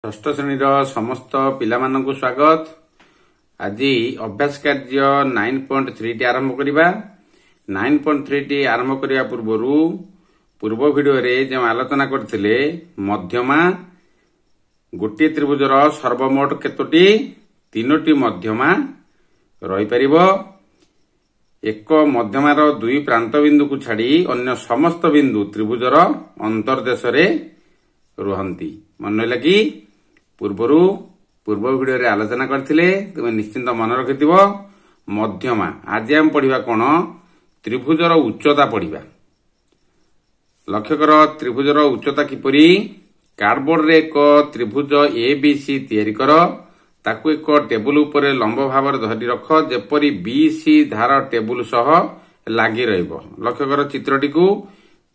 षष्ठ श्रेणीर समस्त पिलामानंकु स्वागत। आज अभ्यास कार्य 9.3 टी आरंभ करिबा। 9.3 टी आरंभ करिया पूर्व वीडियो रे जे आलोचना करथिले मध्यमा गोटे त्रिभुजर सर्वमोट केतोटी तीनोटी मध्यमा रही परिबो। एक मध्यमार दुई प्रांत बिंदु को छाड़ी अन्य समस्त बिंदु त्रिभुजर अंतर्देश रे रुहंती। मन लगी पूर्व वीडियो रे आलोचना करथिले तुमे निश्चिंत मन रखिथिबो। मध्यमा आज हम पढ़िबा कोन त्रिभुजर उच्चता पढ़िबा। लक्ष्य कर त्रिभुजर उच्चता किपरि। कार्डबोर्ड रे एक त्रिभुज एबीसी तयारी कर, ताकू एक टेबुल उपरे लंब भाव धरी रख जेपरि बीसी धार टेबुल सह लागि रहइबो। लक्ष्य कर चित्रटी को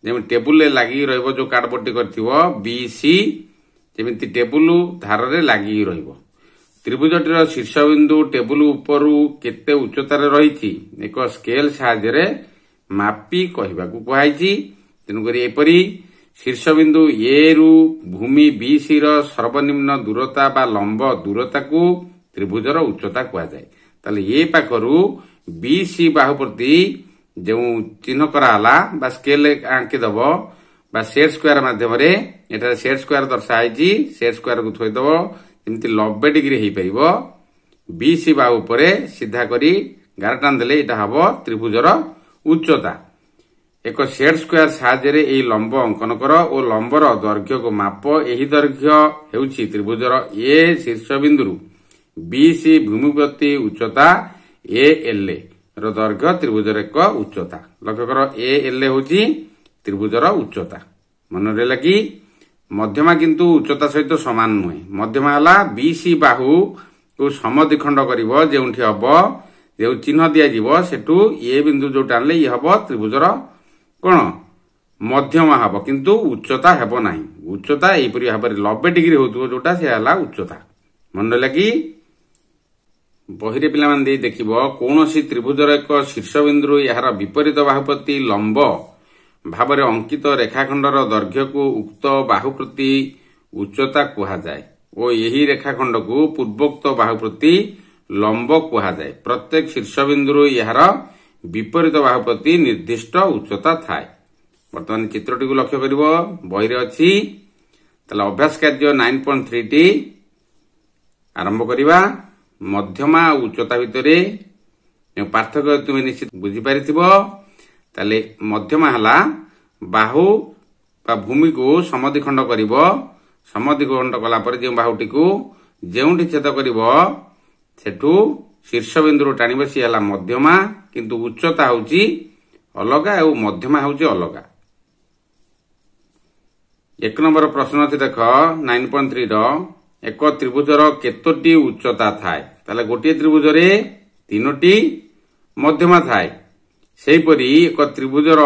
जेम टेबुल ले लागि रहइबो। जो कार्डबोर्ड टी करथिबो बीसी जेमिति टेबुल धार रे लागि रहइबो। त्रिभुजटीर शीर्ष बिंदु टेबुल उपरु केते उच्चतार रहिछि एक स्केल साहाय्य रे मापी कहिबाकू कुहाइछि। तेनुकरी एपरि शीर्ष बिंदु ए रु भूमि बीसी रो सर्वनिम्न दूरता बा लंब दूरता को त्रिभुजर उच्चता कुहा जाय। ताले ए पाखरु बीसी बाहु प्रति जो चिन्ह कराला बा स्केल आंकी दबो बा सेट स्क्वायर माध्यम रे एटा सेट स्क्वायर दर्शाइछि। सेट स्क्वायर को थोइ दबो जेमति 90 डिग्री हेइ परिबो। बीसी बाहु उपरे सीधा करी गारटान देले एटा हबो त्रिभुजर उच्चता। एक सेट स्क्वायर साहाय्य रे एई लंब अंकन कर ओ लंबर दैर्घ्य को माप। एही दैर्घ्य हेउछि त्रिभुजर ए शीर्ष बिंदु बीसी भूमि प्रति उच्चता ए एल रो दैर्घ्य त्रिभुजर एक उच्चता। लक्ष्य कर ए एल होछि त्रिभुजर उच्चता। मन रे लगी मध्यमा किंतु उच्चता सहित समान नुहे। मध्यमा हला बीसी बाहु को समद्विखंड करिवो जेउठी हबो जे चिन्ह दिया जिवो सेटू ए बिंदु जो टानले ये हबो त्रिभुजर कोन मध्यमा हबो किंतु उच्चता हेबो नाही। उच्चता एई परि भाबरे 90 डिग्री होतुबो जोटा से हला उच्चता। मन रे लगी बहिरे पिला मान दे देखिबो कोनोसी त्रिभुजर एक शीर्ष बिंदु यार विपरीत बाहु प्रति लंब भावरे अंकित रेखाखंडर दैर्घ्य को उक्त बाहु प्रति उच्चता कुहा जाय ओ यही रेखाखंड को पूर्वोक्त बाहु प्रति लंब कुहा जाय। प्रत्येक शीर्ष बिंदु यार विपरीत बाहु प्रति निर्दिष्ट उच्चता थाए। वर्तमान चित्रटी को लक्ष्य करिवो बही रे अछि। तले अभ्यास कार्य 9.3 टी आरंभ करिवा। मध्यमा उच्चता भितरे पार्थक्य तुमे निश्चित बुझी पारिथिबो। ताले मध्यमा हला बाहु बा भूमि को समद्विखंड करिवो। समद्विखंड कला पर जे बाहुटी को जेउठी छेद करिवो सेठू शीर्ष बिंदु टाणिबो सी हला मध्यमा, किंतु उच्चता होउची अलगा और मध्यमा होउची अलगा। एक नंबर प्रश्न अछि देख 9.3 रो एक त्रिभुजर केतोटी उच्चता थाए। ताले गोटे त्रिभुज रे तीनोटी मध्यमा थाए। सेही परी एक त्रिभुजर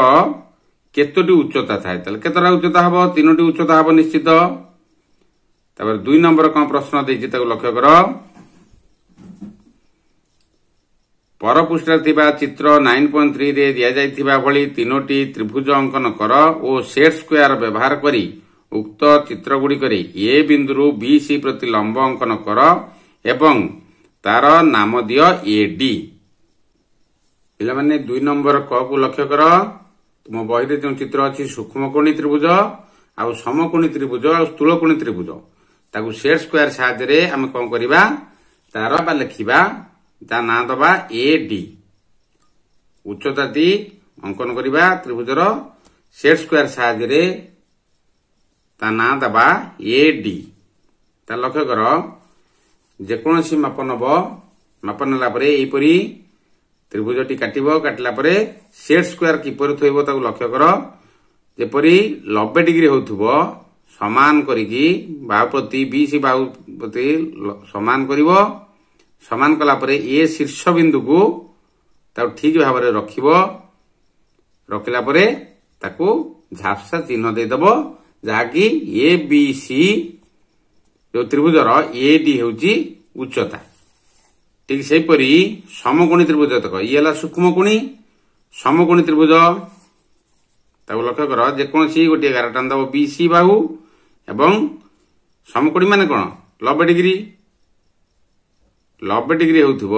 केतोटी उच्चता थाए। ताले केतरा उच्चता हबो तीनोटी उच्चता हबो निश्चित। तापर 2 नंबर कोन प्रश्न देछि ताको लक्ष्य कर। पर पृष्ठ थिबा चित्र 9.3 रे दिया जायथिबा भली तीनोटी त्रिभुज अंकन कर ओ सेट स्क्वायर व्यवहार करी उक्त चित्र गुडी करे ए बिंदु बीसी प्रति लंब अंकन कर एवं तार नाम दियो एडी। पिला माने 2 नंबर क को लक्ष्य कर। तुम बही रे जो चित्र अछि सूक्ष्मकोणी त्रिभुज आ समकोणी त्रिभुज आ स्थूलकोणी त्रिभुज ताकू सेट स्क्वायर साहाय्य रे हम कोन करिबा तार बा लिखिबा ता ना दबा एडी। उच्चता दी अंकन करिबा त्रिभुजर सेट स्क्वायर साहाय्य रे ता ना दबा एडी। ता लक्ष्य कर जे कोनोसी मापन नबो मापन ला परे एई परी त्रिभुजटी काटिबो। काटला परे सेट स्क्वायर किपर थइबो ताकू लक्ष्य कर। जेपरी 90 डिग्री होथुबो समान करिकी बाहु प्रति बीसी बाहु प्रति समान करिवो। समान कला परे ए शीर्ष बिंदु को ताकू ठीक भाव रे रखिबो। रखिला परे ताकू झापसा चिन्ह दे दबो जाकी ए बी सी जो त्रिभुजर एडी हेउची उच्चता। ठीक सेही परी समकोणी त्रिभुज तक ये हला सूक्ष्मकोणी समकोणी त्रिभुज ताकू लक्ष्य कर जे कोनसी गोटे गारटान दबो बीसी बाहु एवं ସମକୋଣୀ ମାନେ କଣ 90 ଡିଗ୍ରୀ 90 ଡିଗ୍ରୀ ହେଉଥିବ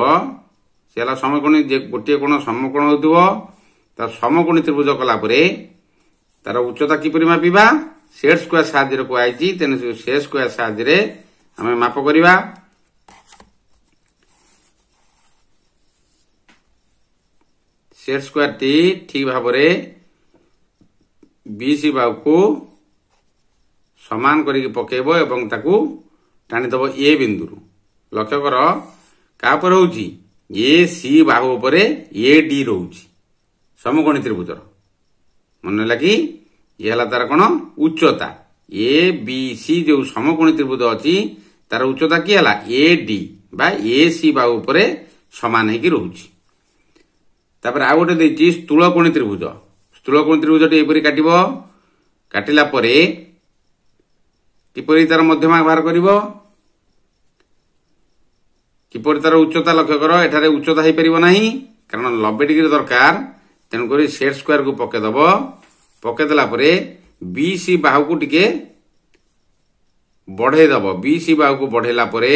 ସେ ହେଲା ସମକୋଣୀ। ଯେ ଗୋଟିଏ କୋଣ ସମକୋଣ ହେଉଥିବ ତା ସମକୋଣୀ ତ୍ରିଭୁଜ କଲା ପରେ ତାର ଉଚ୍ଚତା କିପରି ମାପିବା ସେଟ୍ ସ୍କୋୟାର ସାହାଯ୍ୟରେ କୁହାଯାଇଛି। ତେଣୁ ସେଟ୍ ସ୍କୋୟାର ସାହାଯ୍ୟରେ ଆମେ ମାପ କରିବା। ସେଟ୍ ସ୍କୋୟାରଟି ଠିକ ଭାବରେ BC ବାହୁକୁ ସମାନ କରିକି ପକେଇବ ଏବଂ ତାକୁ ଟାଣିଦବ A ବିନ୍ଦୁରୁ। ଲକ୍ଷ୍ୟ କର କାହା ଉପରେ ହଉଛି AC ବାହୁ ଉପରେ AD ରହୁଛି ସମକୋଣୀ ତ୍ରିଭୁଜର। ମନେ ହେଲା କି ଇଏ ହେଲା ତାର କଣ ଉଚ୍ଚତା। ABC ଯୋଉ ସମକୋଣୀ ତ୍ରିଭୁଜ ଅଛି ତାର ଉଚ୍ଚତା କି ହେଲା AD ବା AC ବାହୁ ଉପରେ ସମାନ ହେଇକି ରହୁଛି। ତାପରେ ଆଉ ଗୋଟେ ଦେଇଛି ସ୍ଥୂଳକୋଣୀ ତ୍ରିଭୁଜ। ସ୍ଥୂଳକୋଣୀ ତ୍ରିଭୁଜଟି ଏପରି କାଟିବ। କାଟିଲା ପରେ କିପରି ତାର ମଧ୍ୟମା ବାହାର କରିବ କିପରି ତାର ଉଚ୍ଚତା ଲକ୍ଷ୍ୟ କର। ଏଠାରେ ଉଚ୍ଚତା ହେଇପାରିବ ନାହିଁ କାରଣ 90 ଡିଗ୍ରୀ ଦରକାର। ତେଣୁକରି ସେଟ୍ ସ୍କୋୟାରକୁ ପକେଇଦବ। ପକେଇଦେଲା ପରେ BC ବାହୁକୁ ଟିକେ ବଢେଇ ଦବ। BC ବାହୁକୁ ବଢେଇଲା ପରେ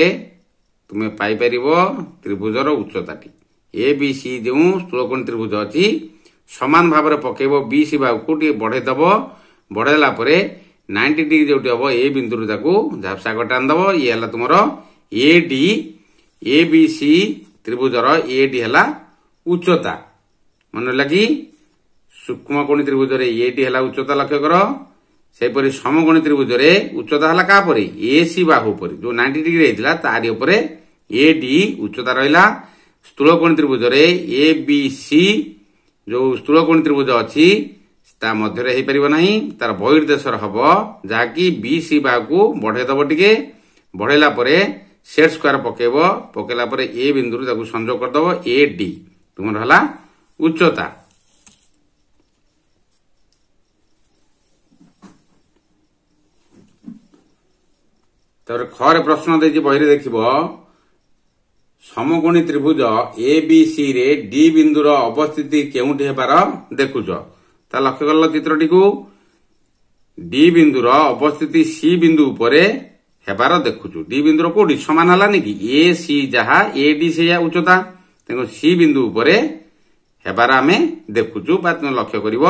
ତୁମେ ପାଇପାରିବ ତ୍ରିଭୁଜର ଉଚ୍ଚତାଟି। ABC ଯେଉଁ ସ୍ଥୂଳକୋଣୀ ତ୍ରିଭୁଜ ଅଛି ସମାନ ଭାବରେ ପକେଇବ। BC ବାହୁକୁ ଟିକେ ବଢେଇ ଦବ। ବଢେଇଲା ପରେ 90 ଡିଗ୍ରୀ ଯୋଉଠି ହବ A ବିନ୍ଦୁରୁ ତାକୁ ଝାପ୍ସା କଟା ଆଣିଦବ। ଇଏ ହେଲା ତୁମର AD। ABC ତ୍ରିଭୁଜର AD ହେଲା ଉଚ୍ଚତା। ମନେ ହେଲା କି ସୂକ୍ଷ୍ମକୋଣୀ ତ୍ରିଭୁଜରେ AD ହେଲା ଉଚ୍ଚତା ଲକ୍ଷ୍ୟ କର। ସେହିପରି ସମକୋଣୀ ତ୍ରିଭୁଜରେ ଉଚ୍ଚତା ହେଲା କାହା ଉପରେ AC ବାହୁ ଉପରେ ଯୋଉ 90 ଡିଗ୍ରୀ ହେଇଥିଲା ତାରି ଉପରେ AD ଉଚ୍ଚତା ରହିଲା। ସ୍ଥୂଳକୋଣୀ ତ୍ରିଭୁଜରେ ABC ଯୋଉ ସ୍ଥୂଳକୋଣୀ ତ୍ରିଭୁଜ ଅଛି ତା ମଧ୍ୟରେ ହେଇପାରିବ ନାହିଁ। ତାର ବହିର୍ଦେଶରେ ହବ ଯାହାକି BC ବାହୁକୁ ବଢେଇ ଦବ। ଟିକେ ବଢେଇଲା ପରେ ସେଟ୍ ସ୍କୋୟାର ପକେଇବ। ପକେଇଲା ପରେ A ବିନ୍ଦୁରୁ ତାକୁ ସଂଯୋଗ କରିଦବ। AD ତୁମର ହେଲା ଉଚ୍ଚତା। ତାପରେ ଖରେ ପ୍ରଶ୍ନ ଦେଇଛି ବହିରେ ଦେଖିବ ସମକୋଣୀ ତ୍ରିଭୁଜ ABC ରେ D ବିନ୍ଦୁର ଅବସ୍ଥିତି କେଉଁଠି ହେବାର ଦେଖୁଛ। ତା ଲକ୍ଷ୍ୟ କଲ ଚିତ୍ରଟିକୁ। D ବିନ୍ଦୁର ଅବସ୍ଥିତି C ବିନ୍ଦୁ ଉପରେ ହେବାର ଦେଖୁଛୁ। D ବିନ୍ଦୁର କୋଉଠି ସମାନ ହେଲାନି କି AC ଯାହା AD ସେଇଆ ଉଚ୍ଚତା। ତେଣୁ C ବିନ୍ଦୁ ଉପରେ ହେବାର ଆମେ ଦେଖୁଛୁ ବା ତୁମେ ଲକ୍ଷ୍ୟ କରିବ।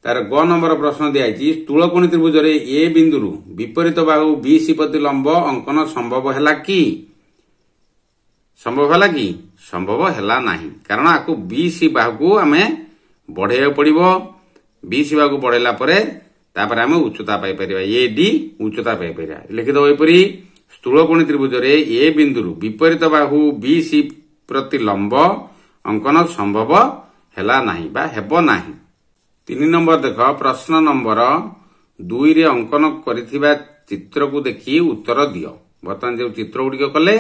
ତାର ଗ ନମ୍ବର ପ୍ରଶ୍ନ ଦିଆଯାଇଛି ସ୍ଥୂଳକୋଣୀ ତ୍ରିଭୁଜରେ A ବିନ୍ଦୁରୁ ବିପରୀତ ବାହୁ BC ପ୍ରତି ଲମ୍ବ ଅଙ୍କନ ସମ୍ଭବ ହେଲା କି? ସମ୍ଭବ ହେଲା କି? ସମ୍ଭବ ହେଲା ନାହିଁ କାରଣ ଆକୁ BC ବାହୁକୁ ଆମେ ବଢେଇବାକୁ ପଡିବ। BC ବାହୁକୁ ବଢେଇଲା ପରେ ତାପରେ ଆମେ ଉଚ୍ଚତା ପାଇପାରିବା। AD ଉଚ୍ଚତା ପାଇପାରିବା। ଲେଖିଦେବ ଏପରି ସ୍ଥୂଳକୋଣୀ ତ୍ରିଭୁଜରେ A ବିନ୍ଦୁରୁ ବିପରୀତ ବାହୁ BC ପ୍ରତି ଲମ୍ବ ଅଙ୍କନ ସମ୍ଭବ ହେଲା ନାହିଁ ବା ହେବ ନାହିଁ। 3 ନମ୍ବର ଦେଖ ପ୍ରଶ୍ନ ନମ୍ବର 2 ରେ ଅଙ୍କନ କରିଥିବା ଚିତ୍ରକୁ ଦେଖି ଉତ୍ତର ଦିଅ। ବର୍ତ୍ତମାନ ଯେଉଁ ଚିତ୍ର ଗୁଡିକ କଲେ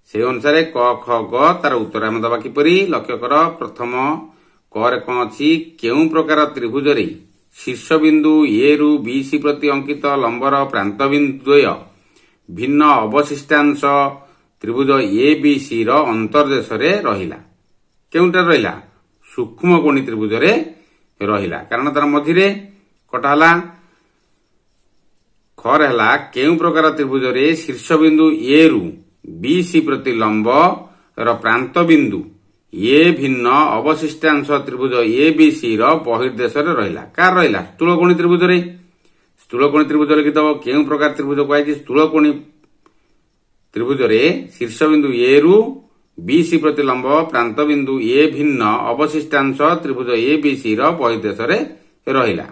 ସେହି ଅନୁସାରେ କ ଖ ଗ ତାର ଉତ୍ତର ଆମେ ଦେବା କିପରି ଲକ୍ଷ୍ୟ କର। ପ୍ରଥମ କରେ କଣ ଅଛି କେଉଁ ପ୍ରକାର ତ୍ରିଭୁଜରେ ଶୀର୍ଷ ବିନ୍ଦୁ A ରୁ BC ପ୍ରତି ଅଙ୍କିତ ଲମ୍ବର ପ୍ରାନ୍ତ ବିନ୍ଦୁ ଦ୍ୱୟ ଭିନ୍ନ ଅବଶିଷ୍ଟାଂଶ ତ୍ରିଭୁଜ ABC ର ଅନ୍ତର୍ଦେଶରେ ରହିଲା। କେଉଁଟା ରହିଲା ସୂକ୍ଷ୍ମକୋଣୀ ତ୍ରିଭୁଜରେ ରହିଲା କାରଣ ତାର ମଝିରେ କଟା ହେଲା। ଖରେ ହେଲା କେଉଁ ପ୍ରକାର ତ୍ରିଭୁଜରେ ଶୀର୍ଷ ବିନ୍ଦୁ A ରୁ BC ପ୍ରତି ଲମ୍ବ ର ପ୍ରାନ୍ତ ବିନ୍ଦୁ A ଭିନ୍ନ ଅବଶିଷ୍ଟାଂଶ ତ୍ରିଭୁଜ ABC ର ବହିର୍ଦେଶରେ ରହିଲା। କାହାର ରହିଲା ସ୍ଥୂଳକୋଣୀ ତ୍ରିଭୁଜରେ। ସ୍ଥୂଳକୋଣୀ ତ୍ରିଭୁଜ ଲେଖିଦେବ। କେଉଁ ପ୍ରକାର ତ୍ରିଭୁଜ କୁହାଯାଇଛି ସ୍ଥୂଳକୋଣୀ ତ୍ରିଭୁଜରେ ଶୀର୍ଷ ବିନ୍ଦୁ A ରୁ BC ପ୍ରତି ଲମ୍ବ ପ୍ରାନ୍ତ ବିନ୍ଦୁ A ଭିନ୍ନ ଅବଶିଷ୍ଟାଂଶ ତ୍ରିଭୁଜ ABC ର ବହିର୍ଦେଶରେ ରହିଲା।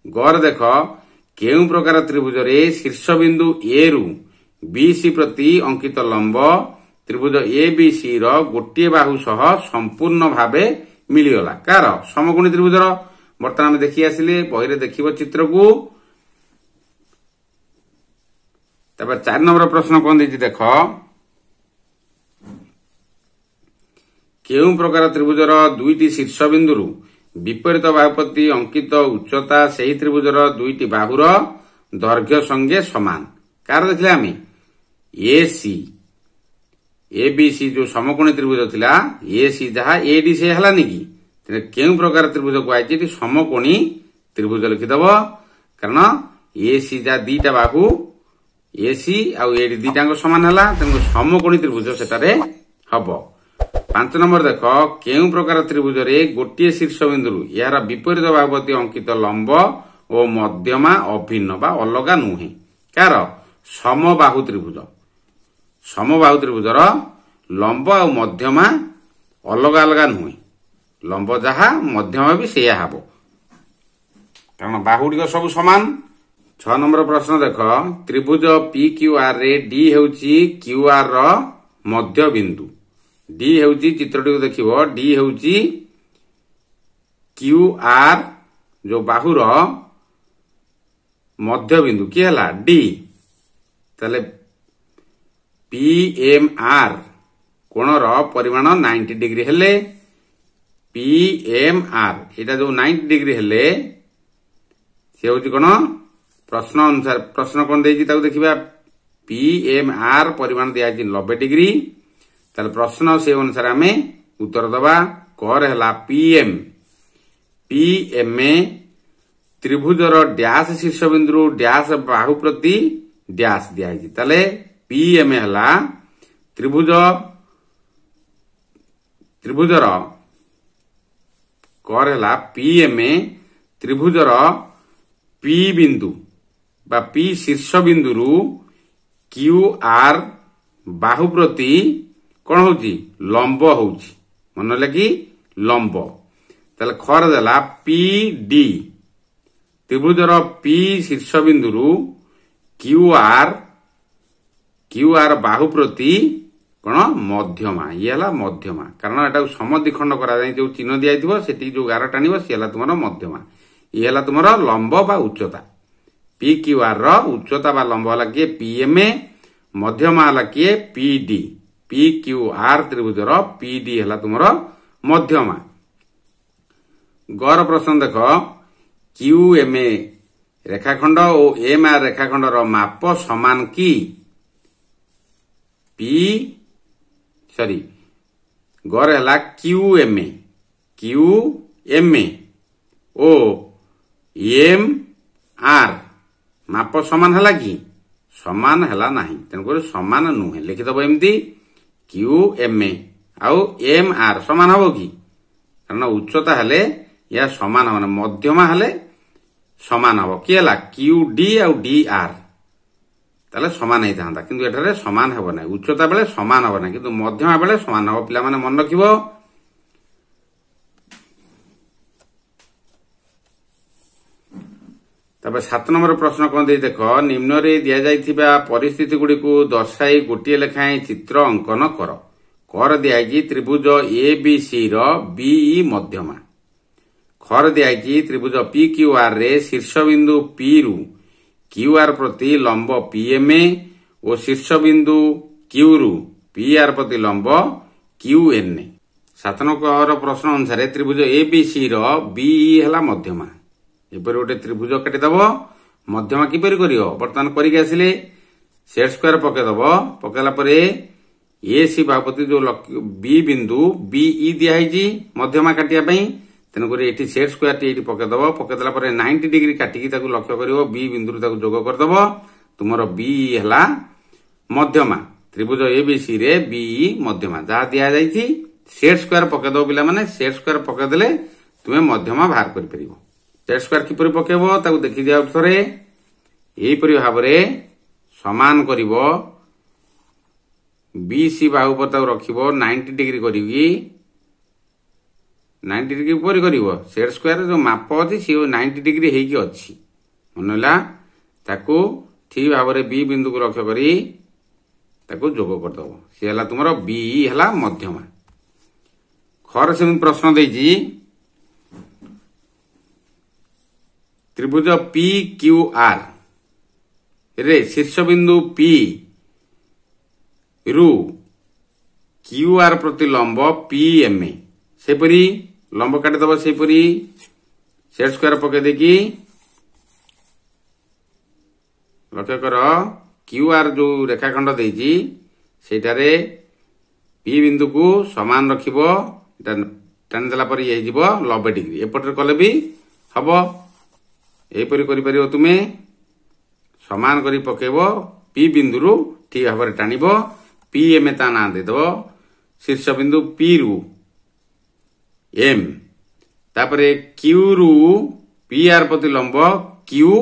ଗରେ ଦେଖ କେଉଁ ପ୍ରକାର ତ୍ରିଭୁଜରେ ଶୀର୍ଷ ବିନ୍ଦୁ A ରୁ BC ପ୍ରତି ଅଙ୍କିତ ଲମ୍ବ ତ୍ରିଭୁଜ ABC ର ଗୋଟିଏ ବାହୁ ସହ ସମ୍ପୂର୍ଣ୍ଣ ଭାବେ ମିଳିଗଲା। କାହାର ସମକୋଣୀ ତ୍ରିଭୁଜର। ବର୍ତ୍ତମାନ ଆମେ ଦେଖି ଆସିଲେ ବହିରେ ଦେଖିବ ଚିତ୍ରକୁ। ତାପରେ 4 ନମ୍ବର ପ୍ରଶ୍ନ କଣ ଦେଇଛି ଦେଖ କେଉଁ ପ୍ରକାର ତ୍ରିଭୁଜର ଦୁଇଟି ଶୀର୍ଷ ବିନ୍ଦୁରୁ ବିପରୀତ ବାହୁ ପ୍ରତି ଅଙ୍କିତ ଉଚ୍ଚତା ସେହି ତ୍ରିଭୁଜର ଦୁଇଟି ବାହୁର ଦୈର୍ଘ୍ୟ ସଙ୍ଗେ ସମାନ। କାହାର ଦେଖିଲେ ଆମେ AC ABC ଯୋଉ ସମକୋଣୀ ତ୍ରିଭୁଜ ଥିଲା AC ଯାହା AD ସେ ହେଲାନି କି। କେଉଁ ପ୍ରକାର ତ୍ରିଭୁଜ କୁହାଯାଇଛି ଏଠି ସମକୋଣୀ ତ୍ରିଭୁଜ ଲେଖିଦେବ କାରଣ AC ଯାହା ଦିଟା ବାହୁ एसी आउ एडी दुईटाक समान है तेणु समकोणी त्रिभुज सेटारे हम। 5 नंबर देख केउ प्रकार त्रिभुज रे गोटे शीर्ष बिंदु यार विपरीत बाहुपति अंकित लंब और मध्यमा अभिन्न बा अलगा नुहे कार समबाहु त्रिभुज। समबाहु त्रिभुजर लंब और मध्यमा अलग अलग नुहे लंब जहा मध्यमा भी सेया हबो कारण बाहुडिक सब समान। 6 नंबर प्रश्न देख त्रिभुज पी क्यू आर रे डी हेउची क्यू आर रो मध्य बिंदु। डी हेउची चित्रटी देखिबो डी हेउची क्यू आर जो बाहुर मध्य बिंदु की हला डी तले पी एम आर कोणर परिमाण 90 डिग्री हेले पी एम आर एटा जो 90 डिग्री हेले से होची कोन प्रश्न अनुसार प्रश्न कोन देजी ताको देखिबा पी एम आर परिमाण दिया 90 डिग्री ताले प्रश्न से अनुसार हमें उत्तर दबा कर हला पीएम पीएम त्रिभुजर डैश शीर्ष बिंदु डैश बाहु प्रति डैश दिया ताले पीएम हला त्रिभुजर कर हला पीएम त्रिभुजर पी बिंदु बा पी शीर्ष बिंदु क्यू आर बाहु प्रति कौन होची लंब होची मन लगी लंब ताले खर देला पी डी त्रिभुजर पी शीर्ष बिंदु क्यू आर बाहु प्रति कौन मध्यमा ये हला मध्यमा कारण एटा समद्विखंड करा जाय जो चिन्ह दिया दिबो सेठी जो गार टानिबो से हला तुमरो मध्यमा ये हला तुमरो लंब बा उच्चता पी क्यू आर रो उच्चता बा लंब हला के पीएम मध्यमा हला के पीडी पी क्यू आर त्रिभुजर पीडी हला तुमरो मध्यमा। गौर प्रश्न देख क्यू एम ए रेखाखंड और एम आर रेखाखंड रो माप समान की पी सॉरी गौर हला Q M A O M R माप समान हला कि समान हला नाही तेणुकर समान नुहे लिखिदब एमती क्यू एम ए आउ एम आर समान हबो कि कारण उच्चता हेले या समान हबना मध्यमा हेले समान हबो कि हला क्यू डी आउ डी आर ताले समान ही था किंतु एठारे समान हबो ना उच्चता बेले समान हबो ना किंतु मध्यमा बेले समान हबो पिला माने मन रखिबो। तब 7 नंबर प्रश्न कौन दे देख निम्न रे दिया जाइथिबा परिस्थिति गुडी को दर्शाई गोटे लेखाएं चित्र अंकन कर दिया त्रिभुज A B C row be मध्यमा खर दिया त्रिभुज पी क्यू आर रे शीर्ष बिंदु पी रु क्यू आर प्रति लंब पीएम और शीर्ष बिंदु क्यू रु पी आर प्रति लंब क्यू एन। 7 नंबर प्रश्न अनुसार त्रिभुज A B C row be हला मध्यमा एपर गोटे त्रिभुज काटिदब मध्यमा किपर करियो वर्तमान करिक आसिले सेट स्क्वायर पकेदब पकेला परे ए सी बाहुपति जो बी बिंदु बीई दिया है मध्यमा काटिया पई तेणुक ये सेट स्क्वायर टी पकेदब पकेदेला परे 90 डिग्री काटिकी ताकू लक्ष्य करिवो बी बिंदु ताकू जोग करदब तुमरो बी हला मध्यमा त्रिभुज ए बी सी रे बीई मध्यमा जहा दिया जाइछि सेट स्क्वायर पकेदब पिला माने सेट स्क्वायर पकेदेले तुमे मध्यमा बाहर करि परिबो। सेट स्क्वायर किपरि पकेबो ताकू देखि दिया थरे एही परि भाबरे समान करिवो बी सी बाहु पर ताकू रखिवो 90 डिग्री करिवि 90 डिग्री पर करिवो सेट स्क्वायर जो माप अछि सी 90 डिग्री हेकी अछि मनला ताकू ठीक भाबरे बी बिंदु को लक्ष्य करी ताकू जोग कर दबो सी हला तुमरो बी हला मध्यमा। खर से प्रश्न देजी त्रिभुज पी क्यू आर रे शीर्ष बिंदु पी रु क्यू आर प्रति लंब पी एम सेपरी लंब काटिदब सेपरी सेट स्क्वायर पके देखी लक्ष्य कर क्यू आर जो रेखाखंड देजी सेटारे पी बिंदु को समान रखिबो टाणी देला पर ये जीवो 90 डिग्री एपटे कले भी हबो एपरी करि परियो तुमे समान करी पकेबो पी बिंदु ठीक भाव में टाणिब पी एम ता ना देदेव शीर्ष बिंदु पी रु एम तापरे क्यू रु पी आर प्रति लंब क्यू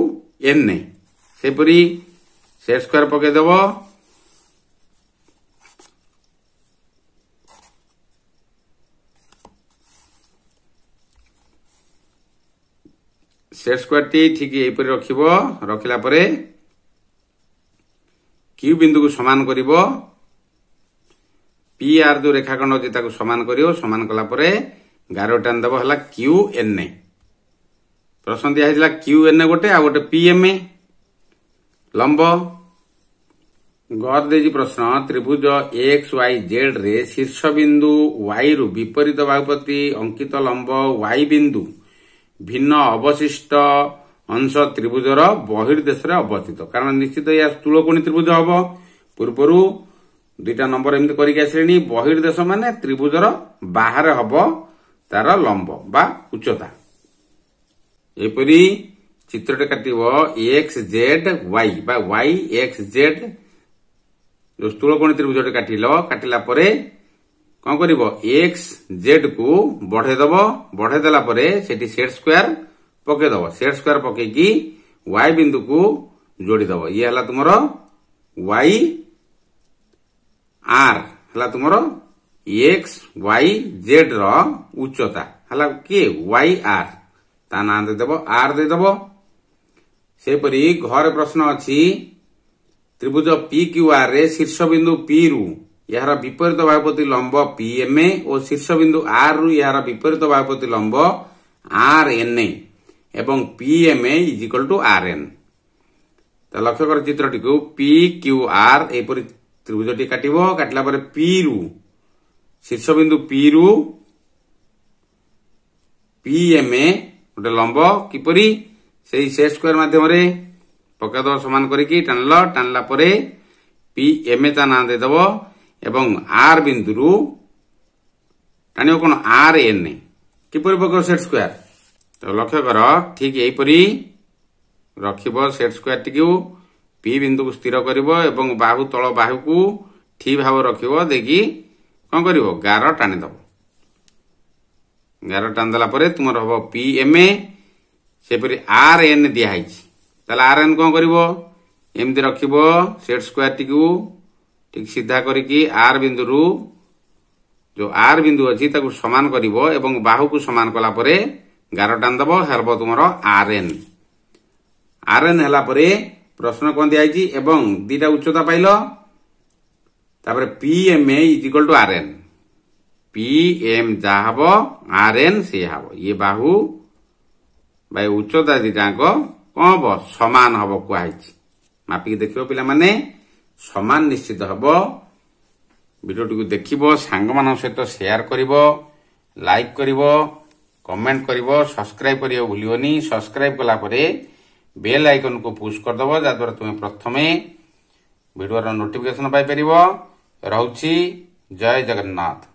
एन सेपरी सेट स्क्वायर पकईदेव सेट स्क्वायर टी ठीक यहीपर रखिला परे क्यू बिंदु को समान करिवो पी आर जो रेखाखंड अच्छी ताको समान करिवो समान कला परे गारो टान देव हला क्यू एन प्रश्न दिया क्यू एन गोटे आ गोटे पी एम लंब गद दे प्रश्न त्रिभुज एक्स वाई जेड रे शीर्ष बिंदु वाई रु विपरीत बाहुपति अंकित लंब वाई बिंदु भिन्न अवशिष्ट अंश त्रिभुजर बहिर्देश अवस्थित कारण निश्चित यह स्थूलकोणी त्रिभुज हम पूर्वर दुईटा नंबर एमती करके बहिर्देश माने त्रिभुजर बाहर हम तार लंब बा उच्चता एपरी चित्रटे काटिब एक्स जेड वाई बा वाई एक्स जेड जो स्थूलकोणी त्रिभुजटे काटिला परे कौन करिवो एक्स जेड को बढ़ेदेला परे सेठी सेट स्क्वायर पकईदब सेट स्क्वायर पकईकी वाई बिंदु को जोड़ीदब ये हला तुमर वाई आर हला तुमर एक्स वाई जेड रो उच्चता हला के वाई आर ता ना देदेव आर देदेव सेपरी घर प्रश्न अछि त्रिभुज पी क्यू आर रे शीर्ष बिंदु पी रु यार विपरीत बाहुपति लंब पी एम और शीर्ष बिंदु आर रु यार विपरीत बाहुपति लंब आर एन एवं P M is equal to R N तो लक्ष्य कर चित्रटी को पी क्यू आर एपरी त्रिभुजटी काटिला पी रु शीर्ष बिंदु पी रु पी एम गोटे लंब किपरी से सेट स्क्वायर माध्यम पकईदब समान करके टाणला परे पी एम ता ना देदेव एवं आर बिंदु रु टाणिब कौन आर एन किपरि पकड़ सेट स्क्वायर तो लक्ष्य कर ठीक यहीपरी रखिब सेट स्क्वायर टी पी बिंदु को स्थिर करिवो एवं बाहु तल बाहु को ठीक भाव रखिब देखि कौन करिवो गार टाणीदब गार टाणीदेला परे तुमर हम पी एम सेपरी आर एन दिखाई ताले आर एन कौन करिवो एमती रखिब सेट स्क्वायर टी ठीक सीधा करिकी आर बिंदु रु जो आर बिंदु अच्छी ताकू समान करिवो एवं बाहु को समान कला परे गार टाणीदब हेल्ब तुमर आर एन हला परे प्रश्न कौन दिखाई एवं दीटा उच्चता पाइल तापर P M is equal to R N P M जहा हम आर एन से हम ये बाहु भाई उच्चता दीटा कौन हम समान हम कहुई मापिक देख पिला माने समान निश्चित हम भिडियोटी को देखिबो सांग मान सहित शेयर करिवो लाइक करिवो कमेंट करिवो सब्सक्राइब करियो भूलियोनी सब्सक्राइब कला परे बेल आइकन को पुश करदबो जाद्वारा तुम प्रथमे वीडियो नोटिफिकेशन पाई परिवो रहउची जय जगन्नाथ।